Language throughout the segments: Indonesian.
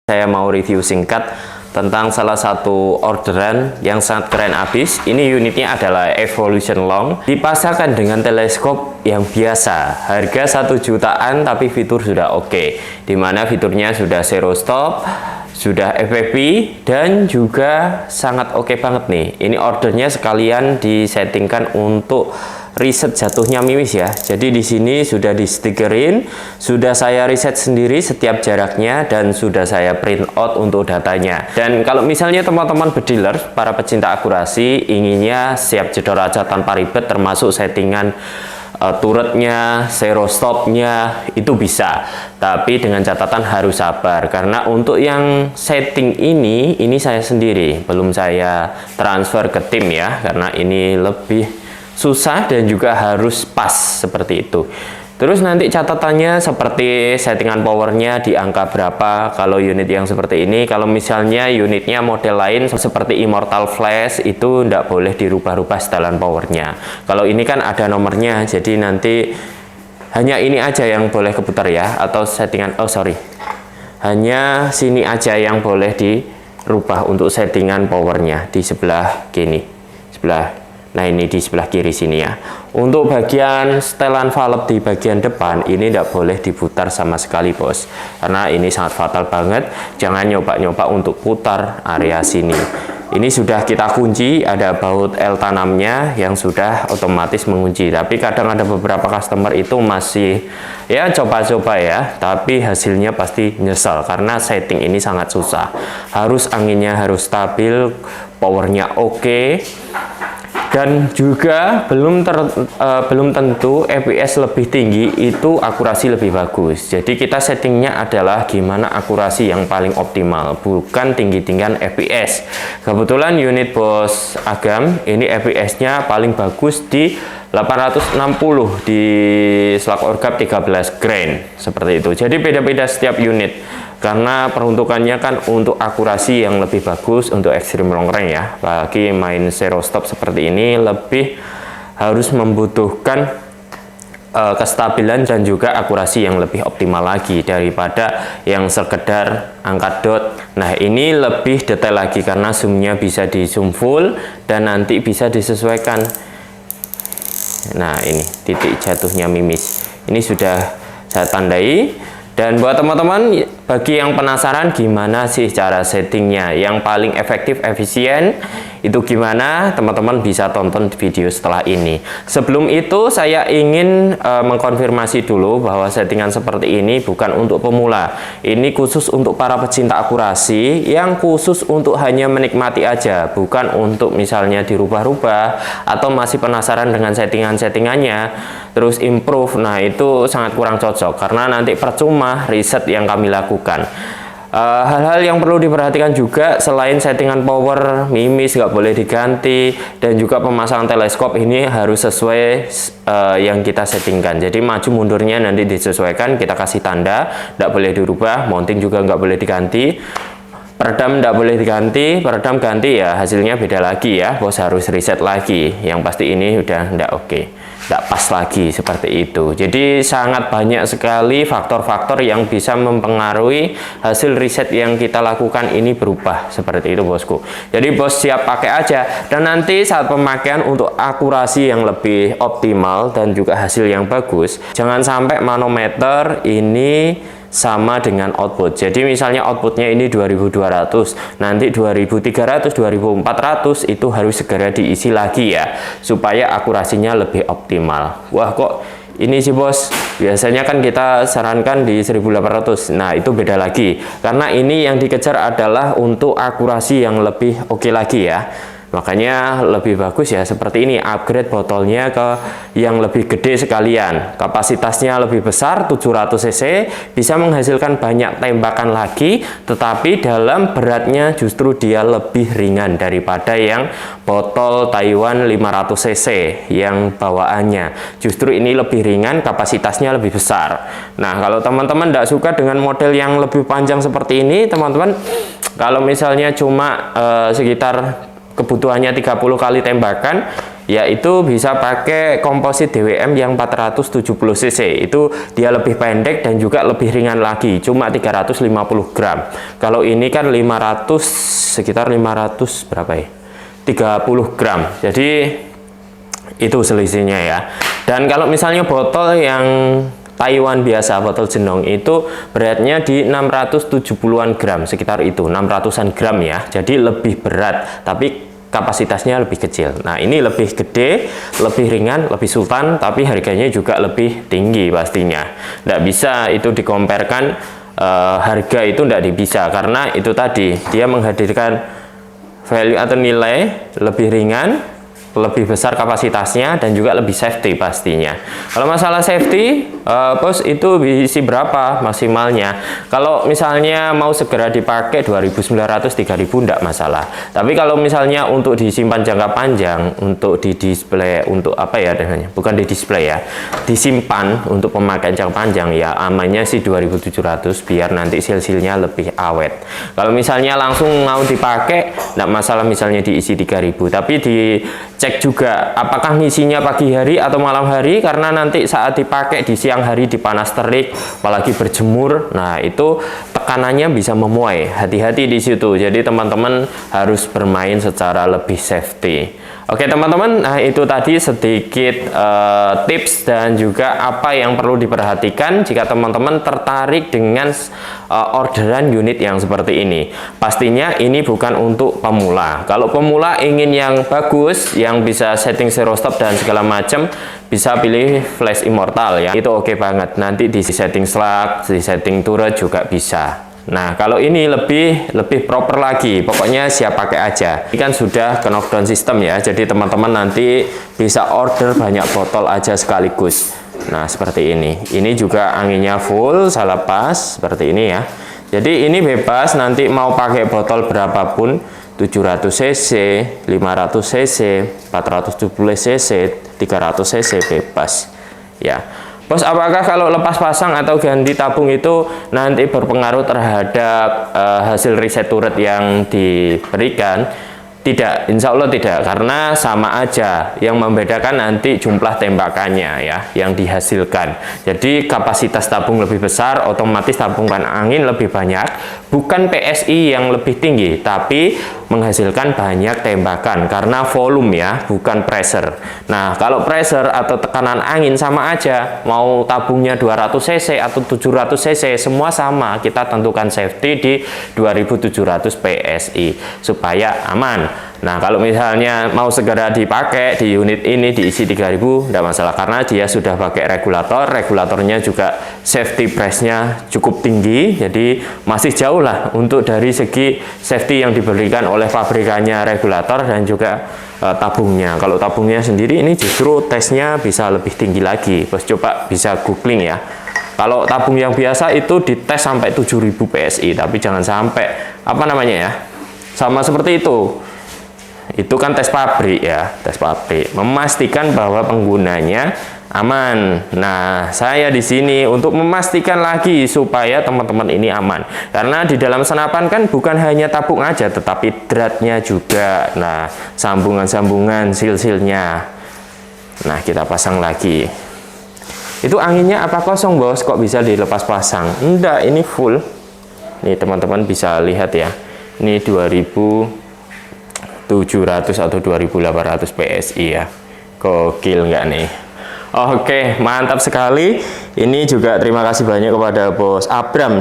Saya mau review singkat tentang salah satu orderan yang sangat keren abis. Ini unitnya adalah Evolution Long, dipasangkan dengan teleskop yang biasa, harga 1 jutaan tapi fitur sudah oke, dimana fiturnya sudah zero stop, sudah FPV, dan juga sangat oke banget nih. Ini ordernya sekalian disettingkan untuk riset jatuhnya mimis ya. Jadi di sini sudah di stikerin, sudah saya riset sendiri setiap jaraknya, dan sudah saya print out untuk datanya. Dan kalau misalnya teman-teman bediler, para pecinta akurasi, inginnya siap jedor aja tanpa ribet, termasuk settingan turretnya, zero stopnya, itu bisa. Tapi dengan catatan harus sabar, karena untuk yang setting ini saya sendiri, belum saya transfer ke tim ya, karena ini lebih susah dan juga harus pas seperti itu. Terus nanti catatannya seperti settingan powernya di angka berapa kalau unit yang seperti ini. Kalau misalnya unitnya model lain seperti Immortal Flash, itu tidak boleh dirubah-rubah setelan powernya. Kalau ini kan ada nomornya, jadi nanti hanya ini aja yang boleh keputar ya, atau settingan, hanya sini aja yang boleh dirubah untuk settingan powernya di sebelah kiri, nah ini di sebelah kiri sini ya. Untuk bagian setelan valve di bagian depan ini tidak boleh diputar sama sekali bos, karena ini sangat fatal banget. Jangan nyoba-nyoba untuk putar area sini. Ini sudah kita kunci, ada baut L tanamnya yang sudah otomatis mengunci. Tapi kadang ada beberapa customer itu masih ya coba-coba ya, tapi hasilnya pasti nyesel karena setting ini sangat susah. Harus anginnya harus stabil, powernya oke. Dan juga belum tentu FPS lebih tinggi itu akurasi lebih bagus. Jadi kita settingnya adalah gimana akurasi yang paling optimal, bukan tinggi-tinggian FPS. Kebetulan unit bos Agam ini FPS-nya paling bagus di 860 di Slug Orgap 13 grain seperti itu. Jadi beda-beda setiap unit, karena peruntukannya kan untuk akurasi yang lebih bagus untuk extreme long range ya. Bagi main zero stop seperti ini lebih harus membutuhkan kestabilan dan juga akurasi yang lebih optimal lagi daripada yang sekedar angkat dot. Nah ini lebih detail lagi karena zoomnya bisa di zoom full dan nanti bisa disesuaikan. Nah ini titik jatuhnya mimis, ini sudah saya tandai. Dan buat teman-teman bagi yang penasaran gimana sih cara settingnya yang paling efektif efisien itu gimana, teman-teman bisa tonton video setelah ini. Sebelum itu saya ingin mengkonfirmasi dulu bahwa settingan seperti ini bukan untuk pemula. Ini khusus untuk para pecinta akurasi yang khusus untuk hanya menikmati aja, bukan untuk misalnya dirubah-rubah atau masih penasaran dengan settingan-settingannya terus improve. Nah itu sangat kurang cocok karena nanti percuma riset yang kami lakukan. Hal-hal yang perlu diperhatikan juga selain settingan power mimis nggak boleh diganti, dan juga pemasangan teleskop ini harus sesuai yang kita settingkan. Jadi maju mundurnya nanti disesuaikan, kita kasih tanda, nggak boleh dirubah. Mounting juga nggak boleh diganti. Peredam nggak boleh diganti, peredam ganti ya hasilnya beda lagi ya, bos harus reset lagi. Yang pasti ini udah nggak oke, nggak pas lagi seperti itu. Jadi sangat banyak sekali faktor-faktor yang bisa mempengaruhi hasil riset yang kita lakukan ini berubah seperti itu bosku. Jadi bos siap pakai aja, dan nanti saat pemakaian untuk akurasi yang lebih optimal dan juga hasil yang bagus, jangan sampai manometer ini sama dengan output. Jadi misalnya outputnya ini 2200, nanti 2300, 2400 itu harus segera diisi lagi ya, supaya akurasinya lebih optimal. Wah kok ini sih bos, biasanya kan kita sarankan di 1800. Nah itu beda lagi, karena ini yang dikejar adalah untuk akurasi yang lebih oke lagi ya. Makanya lebih bagus ya seperti ini, upgrade botolnya ke yang lebih gede sekalian. Kapasitasnya lebih besar, 700 cc, bisa menghasilkan banyak tembakan lagi, tetapi dalam beratnya justru dia lebih ringan daripada yang botol Taiwan 500 cc yang bawaannya. Justru ini lebih ringan, kapasitasnya lebih besar. Nah kalau teman-teman tidak suka dengan model yang lebih panjang seperti ini, teman-teman kalau misalnya cuma sekitar kebutuhannya 30 kali tembakan, yaitu bisa pakai komposit DWM yang 470 cc. Itu dia lebih pendek dan juga lebih ringan lagi, cuma 350 gram. Kalau ini kan 500, sekitar 500 berapa ya, 30 gram. Jadi itu selisihnya ya. Dan kalau misalnya botol yang Taiwan biasa, botol Jenong itu beratnya di 670-an gram, sekitar itu 600-an gram ya. Jadi lebih berat, tapi kapasitasnya lebih kecil. Nah, ini lebih gede, lebih ringan, lebih sultan, tapi harganya juga lebih tinggi pastinya. Nggak bisa itu dikomparkan, harga itu nggak bisa, karena itu tadi dia menghadirkan value atau nilai lebih ringan, lebih besar kapasitasnya, dan juga lebih safety pastinya. Kalau masalah safety, bos, itu isi berapa maksimalnya? Kalau misalnya mau segera dipakai 2.900, 3.000 enggak masalah. Tapi kalau misalnya untuk disimpan jangka panjang, untuk di display, untuk apa ya namanya? Bukan di display ya, disimpan untuk pemakaian jangka panjang ya, amannya sih 2.700 biar nanti sil-silnya lebih awet. Kalau misalnya langsung mau dipakai, enggak masalah, misalnya diisi 3.000, tapi cek juga apakah ngisinya pagi hari atau malam hari, karena nanti saat dipakai di siang hari di panas terik, apalagi berjemur, nah itu tekanannya bisa memuai. Hati-hati di situ. Jadi teman-teman harus bermain secara lebih safety. Oke teman-teman, nah itu tadi sedikit tips dan juga apa yang perlu diperhatikan jika teman-teman tertarik dengan orderan unit yang seperti ini. Pastinya ini bukan untuk pemula. Kalau pemula ingin yang bagus, yang bisa setting zero stop dan segala macam, bisa pilih flash immortal ya. Itu oke banget. Nanti di setting slug, di setting turret juga bisa. Nah, kalau ini lebih proper lagi, pokoknya siap pakai aja. Ini kan sudah ke knockdown system ya, jadi teman-teman nanti bisa order banyak botol aja sekaligus. Nah, seperti ini. Ini juga anginnya full, saya lepas seperti ini ya. Jadi ini bebas, nanti mau pakai botol berapapun, 700 cc, 500 cc, 470 cc, 300 cc bebas ya. Bos, apakah kalau lepas pasang atau ganti tabung itu nanti berpengaruh terhadap hasil riset turret yang diberikan? Tidak, insya Allah tidak, karena sama aja. Yang membedakan nanti jumlah tembakannya ya, yang dihasilkan. Jadi kapasitas tabung lebih besar, otomatis tabungan angin lebih banyak. Bukan PSI yang lebih tinggi, tapi menghasilkan banyak tembakan karena volume ya, bukan pressure. Nah, kalau pressure atau tekanan angin sama aja, mau tabungnya 200 cc atau 700 cc, semua sama. Kita tentukan safety di 2700 PSI supaya aman. Nah, kalau misalnya mau segera dipakai di unit ini diisi 3000, tidak masalah, karena dia sudah pakai regulatornya juga safety price-nya cukup tinggi, jadi masih jauh lah untuk dari segi safety yang diberikan oleh pabrikannya, regulator dan juga tabungnya. Kalau tabungnya sendiri ini justru tesnya bisa lebih tinggi lagi. Bos coba bisa googling ya. Kalau tabung yang biasa itu dites sampai 7000 PSI, tapi jangan sampai apa namanya ya, sama seperti itu kan tes pabrik ya, tes pabrik, memastikan bahwa penggunanya aman. Nah, saya di sini untuk memastikan lagi supaya teman-teman ini aman, karena di dalam senapan kan bukan hanya tabung aja, tetapi dratnya juga. Nah, sambungan-sambungan sil-silnya. Nah, kita pasang lagi. Itu anginnya apa kosong, bos? Kok bisa dilepas pasang? Enggak, ini full. Nih teman-teman bisa lihat ya, ini 2700 atau 2800 PSI ya. Gokil nggak nih? Oke, mantap sekali. Ini juga terima kasih banyak kepada Bos Abram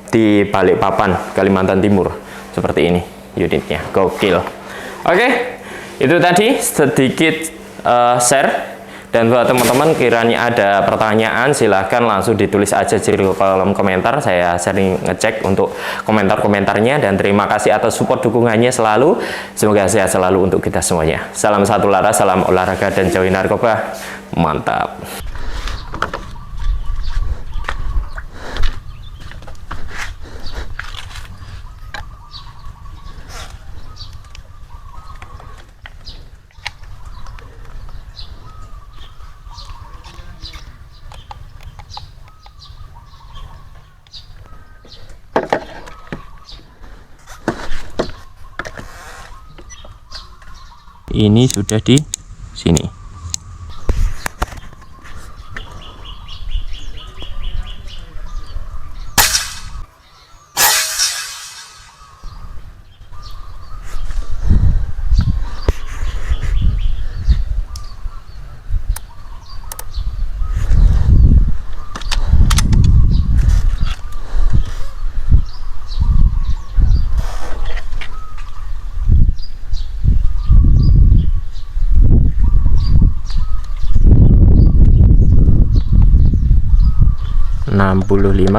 di Balikpapan, Kalimantan Timur. Seperti ini unitnya, gokil. Oke, itu tadi sedikit share. Dan buat teman-teman kiranya ada pertanyaan, silahkan langsung ditulis aja di kolom komentar. Saya sering ngecek untuk komentar-komentarnya, dan terima kasih atas support dukungannya selalu. Semoga sehat selalu untuk kita semuanya. Salam satu laras, salam olahraga dan jauhi narkoba. Mantap. ini sudah di sini. Lima.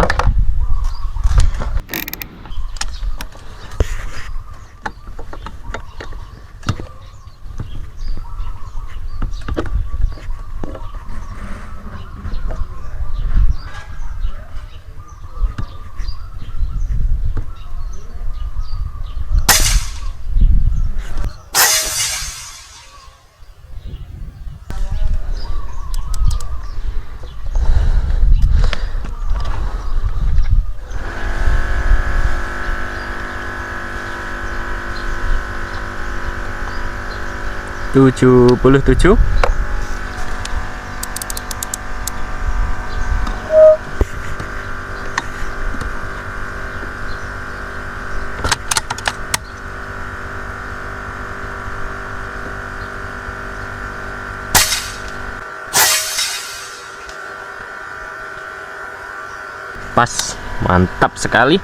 Tujuh puluh tujuh. Pas, mantap sekali.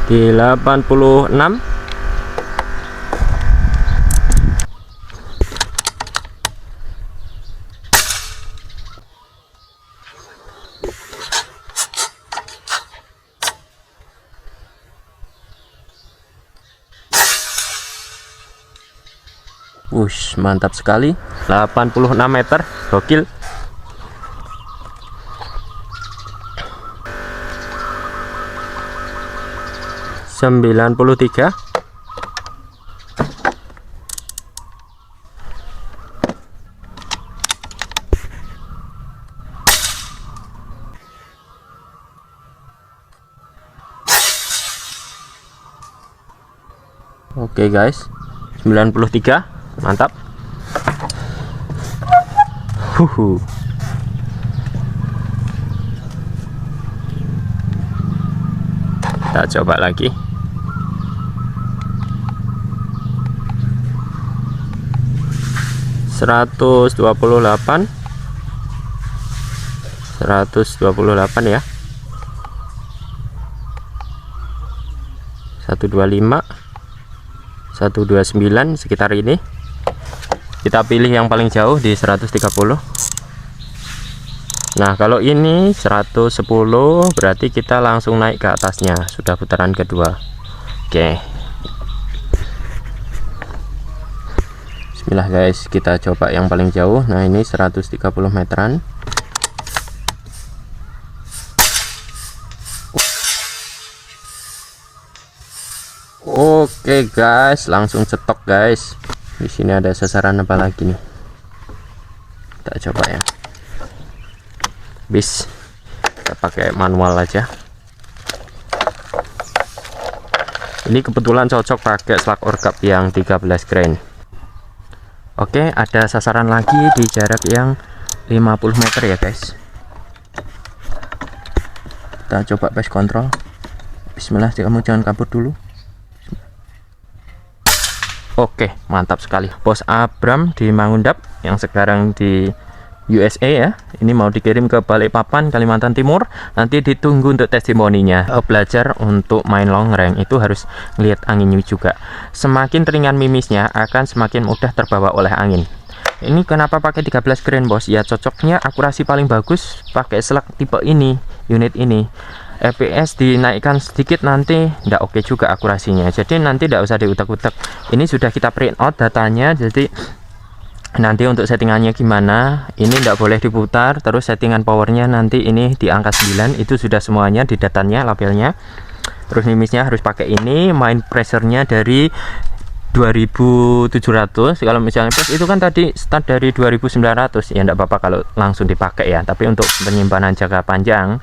Di 86. Wush, mantap sekali. 86 meter, gokil. Sembilan puluh tiga. Oke guys, 93, mantap. Kita coba lagi. 128 ya. 125, 129 sekitar ini. Kita pilih yang paling jauh di 130. Nah, kalau ini 110 berarti kita langsung naik ke atasnya, sudah putaran kedua. Oke. Bismillah guys, kita coba yang paling jauh. Nah, ini 130 meteran. Oke guys, langsung cetok guys. Di sini ada sasaran apa lagi nih? Kita coba ya. Bis, kita pakai manual aja. Ini kebetulan cocok pakai slug orcap yang 13 grain. Oke, ada sasaran lagi di jarak yang 50 meter ya guys. Kita coba pace control. Bismillah, kamu jangan kabur dulu. Oke, mantap sekali. Bos Abram di Mangundap yang sekarang di USA ya. Ini mau dikirim ke Balikpapan, Kalimantan Timur. Nanti ditunggu untuk testimoninya. Belajar untuk main long range itu harus lihat anginnya juga. Semakin ringan mimisnya akan semakin mudah terbawa oleh angin. Ini kenapa pakai 13 grain bos? Ya cocoknya akurasi paling bagus pakai slug tipe ini, unit ini. FPS dinaikkan sedikit nanti nggak oke juga akurasinya, jadi nanti tidak usah diutak-utak. Ini sudah kita print out datanya, jadi nanti untuk settingannya gimana ini tidak boleh diputar. Terus settingan powernya nanti ini di angka 9, itu sudah semuanya di datanya, labelnya. Terus mimisnya harus pakai ini, main pressure-nya dari 2 2.700. Kalau misalnya bos itu kan tadi start dari 2.900, ya enggak apa-apa kalau langsung dipakai ya, tapi untuk penyimpanan jangka panjang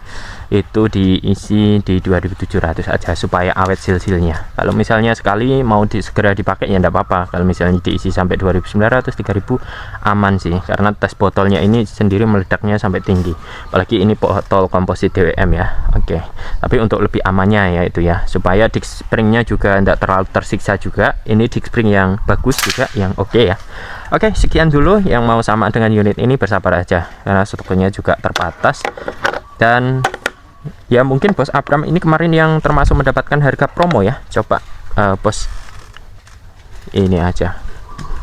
itu diisi di 2.700 aja supaya awet silsilnya. Kalau misalnya sekali mau segera dipakai ya enggak apa-apa, kalau misalnya diisi sampai 2.900 3.000 aman sih, karena tes botolnya ini sendiri meledaknya sampai tinggi, apalagi ini botol komposit DWM ya. Oke, tapi untuk lebih amannya ya itu ya, supaya disc springnya juga enggak terlalu tersiksa juga, ini disc spring yang bagus juga, yang oke ya. Oke, sekian dulu. Yang mau sama dengan unit ini bersabar aja, karena stoknya juga terbatas. Dan ya mungkin bos Abram ini kemarin yang termasuk mendapatkan harga promo ya. Coba bos ini aja,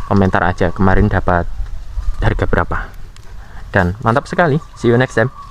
komentar aja kemarin dapat harga berapa. Dan mantap sekali. See you next time.